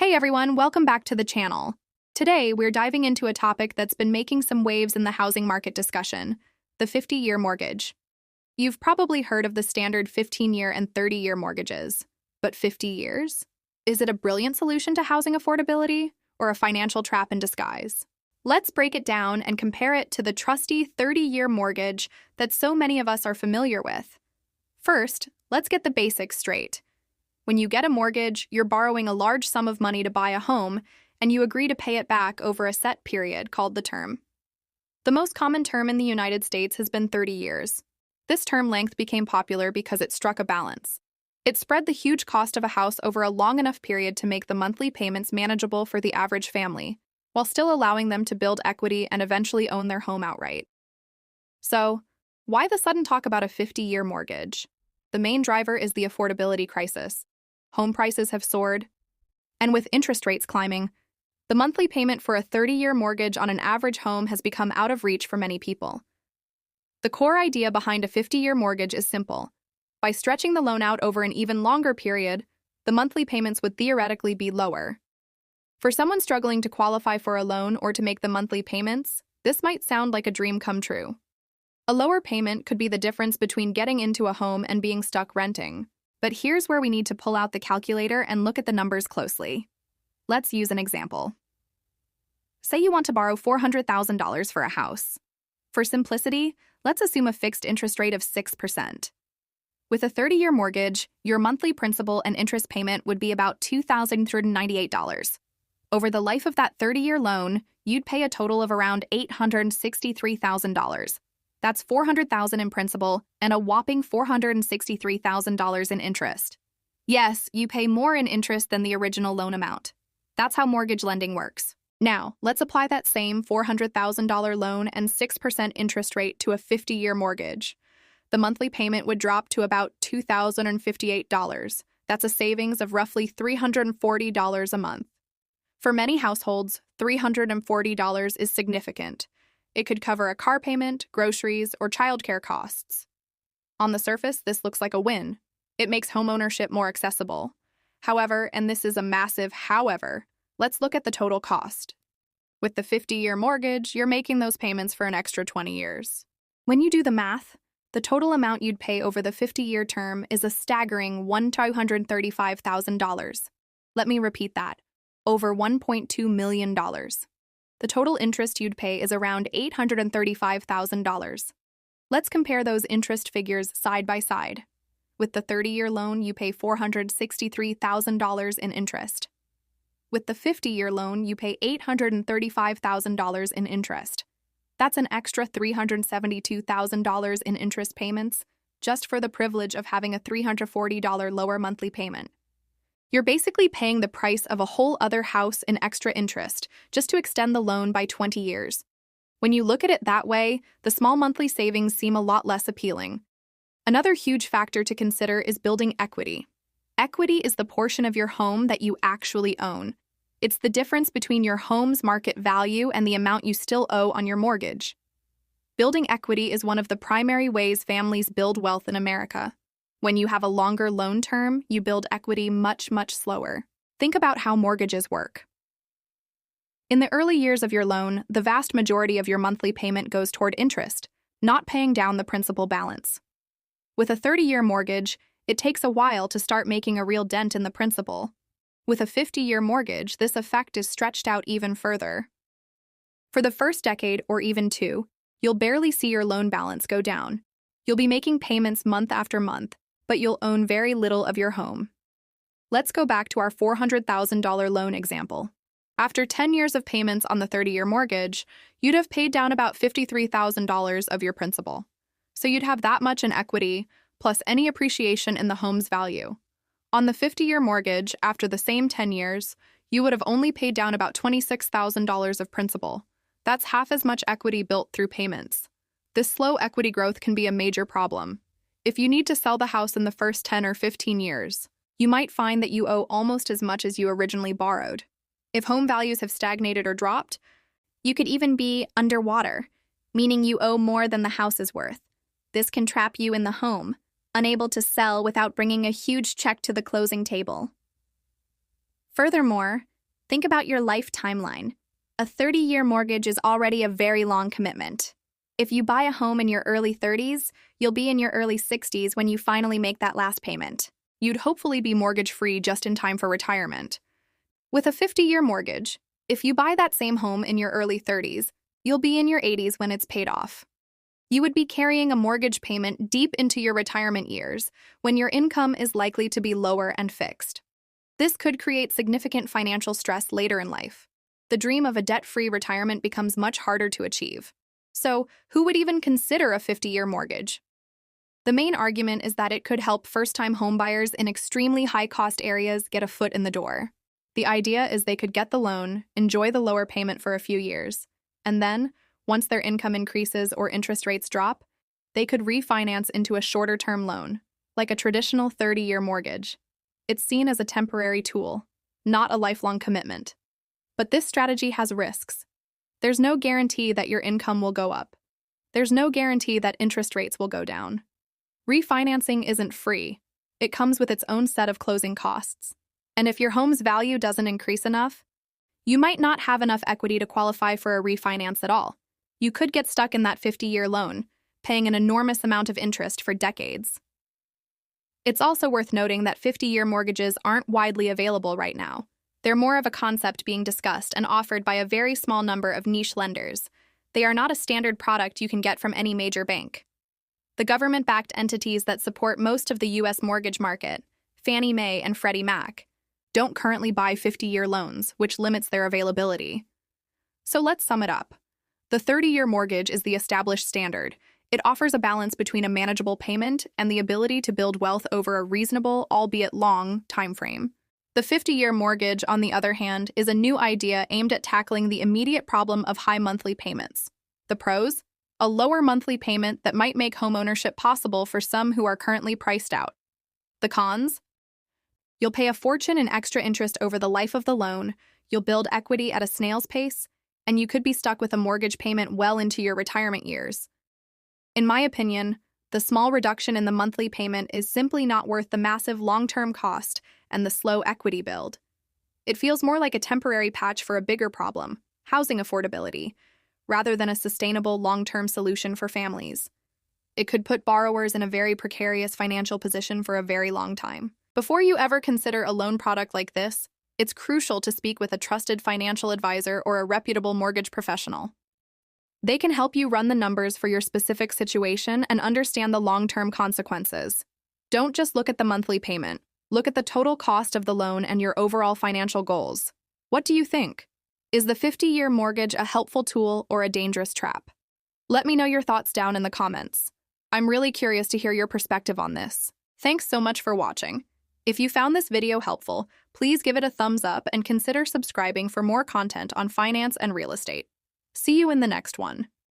Hey everyone, welcome back to the channel. Today, we're diving into a topic that's been making some waves in the housing market discussion, the 50-year mortgage. You've probably heard of the standard 15-year and 30-year mortgages, but 50 years? Is it a brilliant solution to housing affordability or a financial trap in disguise? Let's break it down and compare it to the trusty 30-year mortgage that so many of us are familiar with. First, let's get the basics straight. When you get a mortgage, you're borrowing a large sum of money to buy a home, and you agree to pay it back over a set period called the term. The most common term in the United States has been 30 years. This term length became popular because it struck a balance. It spread the huge cost of a house over a long enough period to make the monthly payments manageable for the average family, while still allowing them to build equity and eventually own their home outright. So, why the sudden talk about a 50-year mortgage? The main driver is the affordability crisis. Home prices have soared, and with interest rates climbing, the monthly payment for a 30-year mortgage on an average home has become out of reach for many people. The core idea behind a 50-year mortgage is simple. By stretching the loan out over an even longer period, the monthly payments would theoretically be lower. For someone struggling to qualify for a loan or to make the monthly payments, this might sound like a dream come true. A lower payment could be the difference between getting into a home and being stuck renting. But here's where we need to pull out the calculator and look at the numbers closely. Let's use an example. Say you want to borrow $400,000 for a house. For simplicity, let's assume a fixed interest rate of 6%. With a 30-year mortgage, your monthly principal and interest payment would be about $2,398. Over the life of that 30-year loan, you'd pay a total of around $863,000. That's $400,000 in principal and a whopping $463,000 in interest. Yes, you pay more in interest than the original loan amount. That's how mortgage lending works. Now, let's apply that same $400,000 loan and 6% interest rate to a 50-year mortgage. The monthly payment would drop to about $2,058. That's a savings of roughly $340 a month. For many households, $340 is significant. It could cover a car payment, groceries, or childcare costs. On the surface, this looks like a win. It makes homeownership more accessible. However, and this is a massive however, let's look at the total cost. With the 50-year mortgage, you're making those payments for an extra 20 years. When you do the math, the total amount you'd pay over the 50-year term is a staggering $1,235,000. Let me repeat that, over $1.2 million. The total interest you'd pay is around $835,000. Let's compare those interest figures side by side. With the 30-year loan, you pay $463,000 in interest. With the 50-year loan, you pay $835,000 in interest. That's an extra $372,000 in interest payments just for the privilege of having a $340 lower monthly payment. You're basically paying the price of a whole other house in extra interest just to extend the loan by 20 years. When you look at it that way, the small monthly savings seem a lot less appealing. Another huge factor to consider is building equity. Equity is the portion of your home that you actually own. It's the difference between your home's market value and the amount you still owe on your mortgage. Building equity is one of the primary ways families build wealth in America. When you have a longer loan term, you build equity much slower. Think about how mortgages work. In the early years of your loan, the vast majority of your monthly payment goes toward interest, not paying down the principal balance. With a 30-year mortgage, it takes a while to start making a real dent in the principal. With a 50-year mortgage, this effect is stretched out even further. For the first decade, or even two, you'll barely see your loan balance go down. You'll be making payments month after month, but you'll own very little of your home. Let's go back to our $400,000 loan example. After 10 years of payments on the 30-year mortgage, you'd have paid down about $53,000 of your principal. So you'd have that much in equity, plus any appreciation in the home's value. On the 50-year mortgage, after the same 10 years, you would have only paid down about $26,000 of principal. That's half as much equity built through payments. This slow equity growth can be a major problem. If you need to sell the house in the first 10 or 15 years, you might find that you owe almost as much as you originally borrowed. If home values have stagnated or dropped, you could even be underwater, meaning you owe more than the house is worth. This can trap you in the home, unable to sell without bringing a huge check to the closing table. Furthermore, Think about your life timeline. A 30-year mortgage is already a very long commitment. If you buy a home in your early 30s, you'll be in your early 60s when you finally make that last payment. You'd hopefully be mortgage-free just in time for retirement. With a 50-year mortgage, if you buy that same home in your early 30s, you'll be in your 80s when it's paid off. You would be carrying a mortgage payment deep into your retirement years, when your income is likely to be lower and fixed. This could create significant financial stress later in life. The dream of a debt-free retirement becomes much harder to achieve. So, who would even consider a 50-year mortgage? The main argument is that it could help first-time homebuyers in extremely high-cost areas get a foot in the door. The idea is they could get the loan, enjoy the lower payment for a few years, and then, once their income increases or interest rates drop, they could refinance into a shorter-term loan, like a traditional 30-year mortgage. It's seen as a temporary tool, not a lifelong commitment. But this strategy has risks. There's no guarantee that your income will go up. There's no guarantee that interest rates will go down. Refinancing isn't free. It comes with its own set of closing costs. And if your home's value doesn't increase enough, you might not have enough equity to qualify for a refinance at all. You could get stuck in that 50-year loan, paying an enormous amount of interest for decades. It's also worth noting that 50-year mortgages aren't widely available right now. They're more of a concept being discussed and offered by a very small number of niche lenders. They are not a standard product you can get from any major bank. The government-backed entities that support most of the U.S. mortgage market, Fannie Mae and Freddie Mac, don't currently buy 50-year loans, which limits their availability. So let's sum it up. The 30-year mortgage is the established standard. It offers a balance between a manageable payment and the ability to build wealth over a reasonable, albeit long, time frame. The 50-year mortgage, on the other hand, is a new idea aimed at tackling the immediate problem of high monthly payments. The pros? A lower monthly payment that might make homeownership possible for some who are currently priced out. The cons? You'll pay a fortune in extra interest over the life of the loan, you'll build equity at a snail's pace, and you could be stuck with a mortgage payment well into your retirement years. In my opinion, the small reduction in the monthly payment is simply not worth the massive long-term cost and the slow equity build. It feels more like a temporary patch for a bigger problem, housing affordability, rather than a sustainable long-term solution for families. It could put borrowers in a very precarious financial position for a very long time. Before you ever consider a loan product like this, it's crucial to speak with a trusted financial advisor or a reputable mortgage professional. They can help you run the numbers for your specific situation and understand the long-term consequences. Don't just look at the monthly payment. Look at the total cost of the loan and your overall financial goals. What do you think? Is the 50-year mortgage a helpful tool or a dangerous trap? Let me know your thoughts down in the comments. I'm really curious to hear your perspective on this. Thanks so much for watching. If you found this video helpful, please give it a thumbs up and consider subscribing for more content on finance and real estate. See you in the next one.